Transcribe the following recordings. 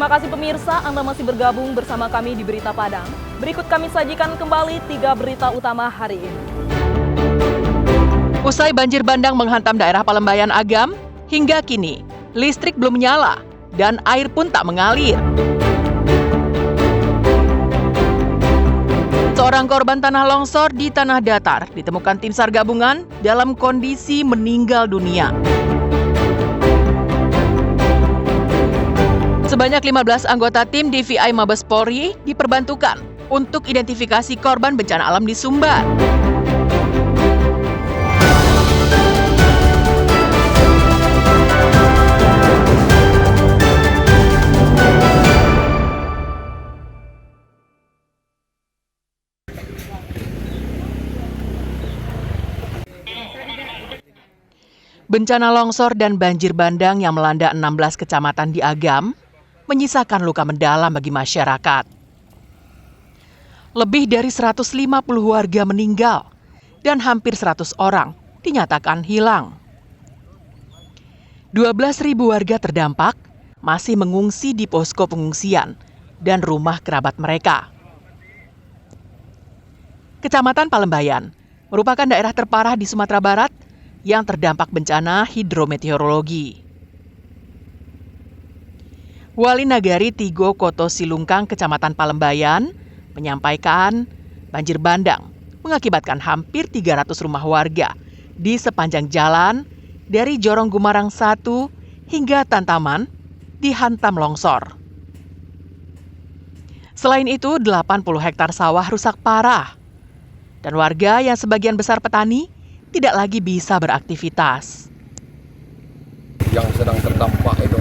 Terima kasih pemirsa, Anda masih bergabung bersama kami di Berita Padang. Berikut kami sajikan kembali 3 berita utama hari ini. Usai banjir bandang menghantam daerah Palembayan Agam, hingga kini listrik belum menyala dan air pun tak mengalir. Seorang korban tanah longsor di Tanah Datar ditemukan tim SAR gabungan dalam kondisi meninggal dunia. Sebanyak 15 anggota tim DVI Mabes Polri diperbantukan untuk identifikasi korban bencana alam di Sumbar. Bencana longsor dan banjir bandang yang melanda 16 kecamatan di Agam menyisakan luka mendalam bagi masyarakat. Lebih dari 150 warga meninggal dan hampir 100 orang dinyatakan hilang. 12.000 warga terdampak masih mengungsi di posko pengungsian dan rumah kerabat mereka. Kecamatan Palembayan merupakan daerah terparah di Sumatera Barat yang terdampak bencana hidrometeorologi. Wali Nagari Tigo Koto Silungkang, Kecamatan Palembayan, menyampaikan banjir bandang mengakibatkan hampir 300 rumah warga di sepanjang jalan dari Jorong Gumarang 1 hingga Tantaman dihantam longsor. Selain itu, 80 hektar sawah rusak parah dan warga yang sebagian besar petani tidak lagi bisa beraktivitas. Yang sedang terdampak itu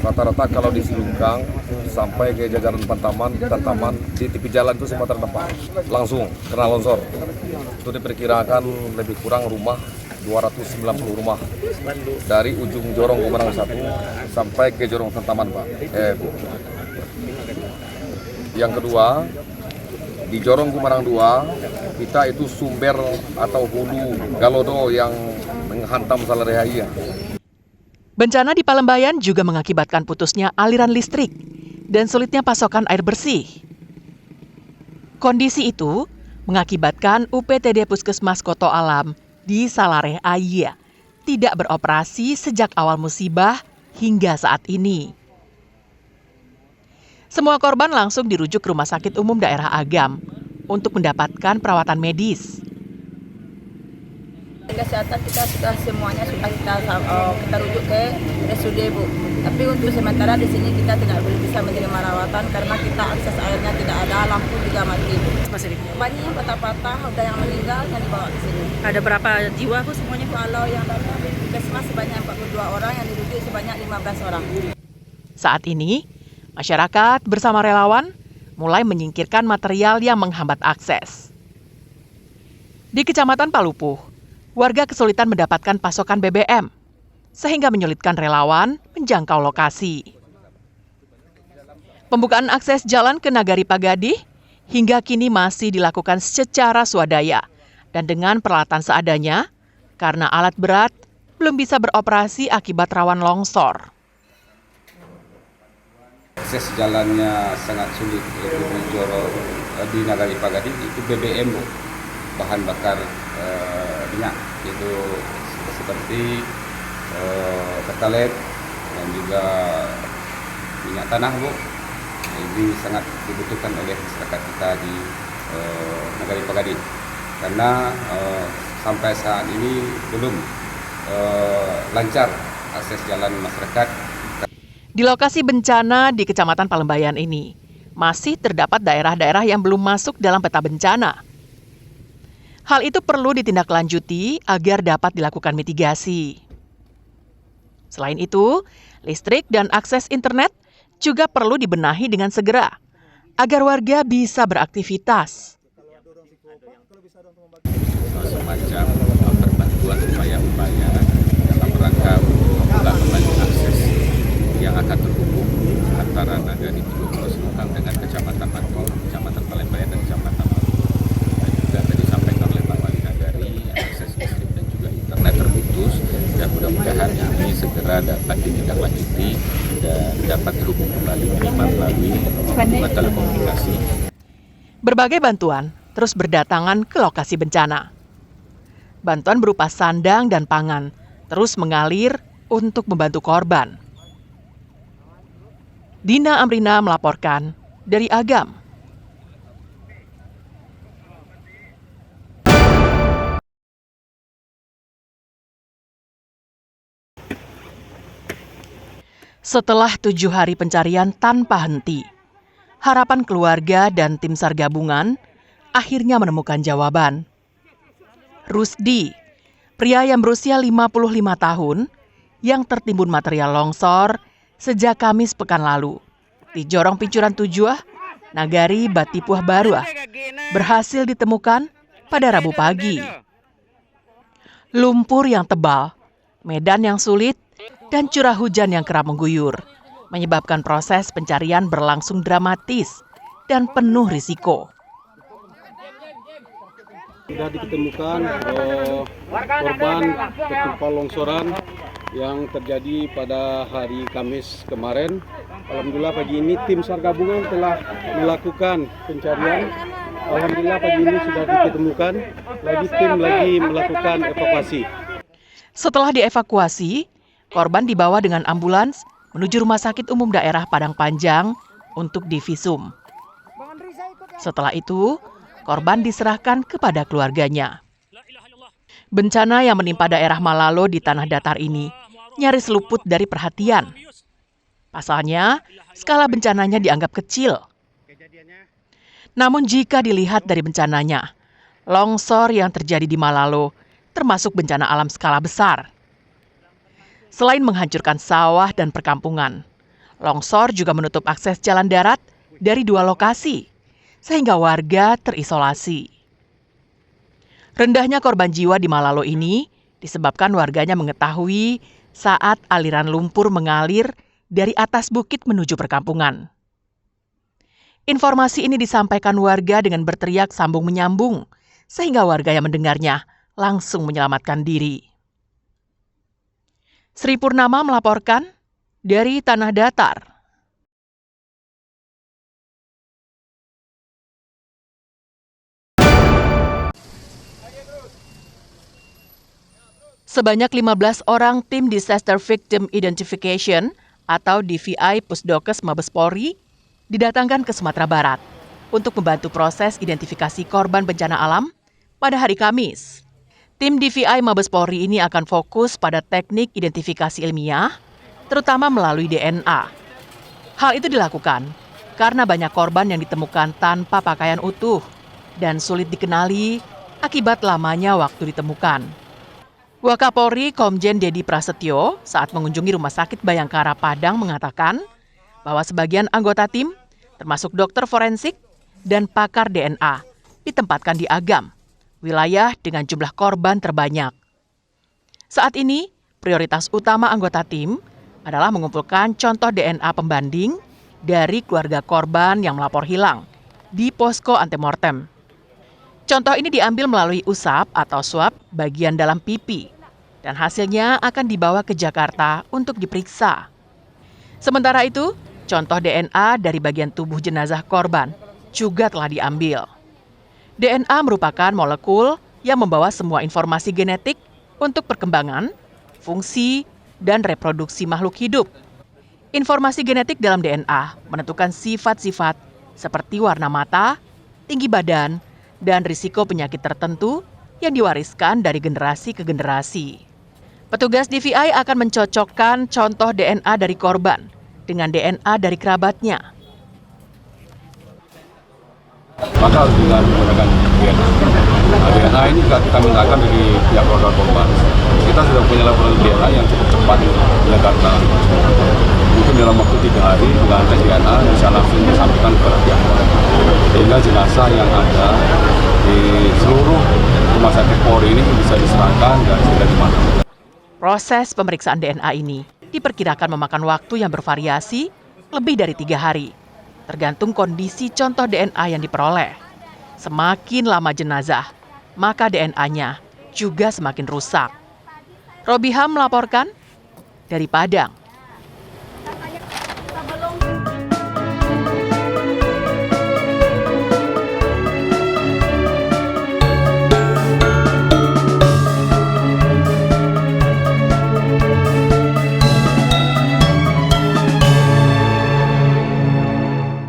rata-rata kalau di Silungkang sampai ke jajaran Tantaman di tepi jalan itu semua terdampak langsung kena longsor. Itu diperkirakan lebih kurang rumah 290 rumah dari ujung Jorong Gumarang 1 sampai ke Jorong Tantaman, Pak. Bu. Yang kedua, di Jorong Gumarang 2, kita itu sumber atau hulu Galodo yang menghantam Salarehaya. Bencana di Palembayan juga mengakibatkan putusnya aliran listrik dan sulitnya pasokan air bersih. Kondisi itu mengakibatkan UPTD Puskesmas Koto Alam di Salarehaya tidak beroperasi sejak awal musibah hingga saat ini. Semua korban langsung dirujuk ke Rumah Sakit Umum Daerah Agam untuk mendapatkan perawatan medis. Kesehatan kita sudah semuanya kita rujuk ke RSUD, Bu. Tapi untuk sementara di sini kita tidak bisa menerima rawatan karena kita akses airnya tidak ada, lampu juga mati, Bu. Banyak yang patah-patah, ada yang meninggal yang dibawa ke sini. Ada berapa jiwa, Bu, semuanya? Kalau yang datang di Puskesmas sebanyak 42 orang, yang dirujuk sebanyak 15 orang. Saat ini, masyarakat bersama relawan mulai menyingkirkan material yang menghambat akses. Di Kecamatan Palupuh, warga kesulitan mendapatkan pasokan BBM, sehingga menyulitkan relawan menjangkau lokasi. Pembukaan akses jalan ke Nagari Pagadih hingga kini masih dilakukan secara swadaya dan dengan peralatan seadanya, karena alat berat belum bisa beroperasi akibat rawan longsor. Akses jalannya sangat sulit, yaitu di Jorong di Nagari Pagadih itu BBM, Bu. Bahan bakar minyak itu seperti pertalite dan juga minyak tanah, Bu. Ini sangat dibutuhkan oleh masyarakat kita di Nagari Pagadih karena sampai saat ini belum lancar akses jalan masyarakat. Di lokasi bencana di Kecamatan Palembayan ini, masih terdapat daerah-daerah yang belum masuk dalam peta bencana. Hal itu perlu ditindaklanjuti agar dapat dilakukan mitigasi. Selain itu, listrik dan akses internet juga perlu dibenahi dengan segera, agar warga bisa beraktivitas. Semacam perbantuan upaya-upaya dalam rangka melakukan akses yang akan terhubung antara Nagari Tigo Koto Silungkang dengan Kecamatan Matu, Kecamatan Palembayan dan Kecamatan Matu. Dan juga tadi disampaikan oleh Pak Wali Nagari, akses listrik dan juga internet terputus dan mudah-mudahan ini segera dapat ditindaklanjuti dan dapat terhubung kembali minimal telekomunikasi. Berbagai bantuan terus berdatangan ke lokasi bencana. Bantuan berupa sandang dan pangan terus mengalir untuk membantu korban. Dina Amrina melaporkan dari Agam. Setelah 7 hari pencarian tanpa henti, harapan keluarga dan tim SAR gabungan akhirnya menemukan jawaban. Rusdi, pria yang berusia 55 tahun, yang tertimbun material longsor sejak Kamis pekan lalu di Jorong Pincuran Tujuh, Nagari Batipuah Baruah, berhasil ditemukan pada Rabu pagi. Lumpur yang tebal, medan yang sulit, dan curah hujan yang kerap mengguyur menyebabkan proses pencarian berlangsung dramatis dan penuh risiko. Sudah ditemukan korban tertimpa longsoran yang terjadi pada hari Kamis kemarin. Alhamdulillah pagi ini tim SAR gabungan telah melakukan pencarian. Alhamdulillah pagi ini sudah ditemukan. Tim lagi melakukan evakuasi. Setelah dievakuasi, korban dibawa dengan ambulans menuju Rumah Sakit Umum Daerah Padang Panjang untuk divisum. Setelah itu, korban diserahkan kepada keluarganya. Bencana yang menimpa daerah Malalo di tanah datar ini nyaris luput dari perhatian. Pasalnya, skala bencananya dianggap kecil. Namun jika dilihat dari bencananya, longsor yang terjadi di Malalo termasuk bencana alam skala besar. Selain menghancurkan sawah dan perkampungan, longsor juga menutup akses jalan darat dari 2 lokasi, sehingga warga terisolasi. Rendahnya korban jiwa di Malalo ini disebabkan warganya mengetahui saat aliran lumpur mengalir dari atas bukit menuju perkampungan. Informasi ini disampaikan warga dengan berteriak sambung menyambung, sehingga warga yang mendengarnya langsung menyelamatkan diri. Sri Purnama melaporkan dari Tanah Datar. Sebanyak 15 orang tim Disaster Victim Identification atau DVI Pusdokes Mabes Polri didatangkan ke Sumatera Barat untuk membantu proses identifikasi korban bencana alam pada hari Kamis. Tim DVI Mabes Polri ini akan fokus pada teknik identifikasi ilmiah, terutama melalui DNA. Hal itu dilakukan karena banyak korban yang ditemukan tanpa pakaian utuh dan sulit dikenali akibat lamanya waktu ditemukan. Wakapolri Komjen Dedi Prasetyo saat mengunjungi Rumah Sakit Bayangkara Padang mengatakan bahwa sebagian anggota tim, termasuk dokter forensik dan pakar DNA, ditempatkan di Agam, wilayah dengan jumlah korban terbanyak. Saat ini, prioritas utama anggota tim adalah mengumpulkan contoh DNA pembanding dari keluarga korban yang melapor hilang di posko antemortem. Contoh ini diambil melalui usap atau swab bagian dalam pipi, dan hasilnya akan dibawa ke Jakarta untuk diperiksa. Sementara itu, contoh DNA dari bagian tubuh jenazah korban juga telah diambil. DNA merupakan molekul yang membawa semua informasi genetik untuk perkembangan, fungsi, dan reproduksi makhluk hidup. Informasi genetik dalam DNA menentukan sifat-sifat seperti warna mata, tinggi badan, dan risiko penyakit tertentu yang diwariskan dari generasi ke generasi. Petugas DVI akan mencocokkan contoh DNA dari korban dengan DNA dari kerabatnya. Maka harus dengan menggunakan DNA. Nah, DNA ini kita mintakan dari pihak keluarga korban. Kita sudah punya laporan DNA yang cukup cepat di Jakarta. Mungkin dalam waktu 3 hari dengan tes DNA bisa langsung disampaikan kepada pihak keluarga. Sehingga jenazah yang ada di seluruh rumah sakit Polri ini bisa diserahkan dan sudah dimakamkan. Proses pemeriksaan DNA ini diperkirakan memakan waktu yang bervariasi lebih dari 3 hari. Tergantung kondisi contoh DNA yang diperoleh. Semakin lama jenazah, maka DNA-nya juga semakin rusak. Robiham melaporkan dari Padang.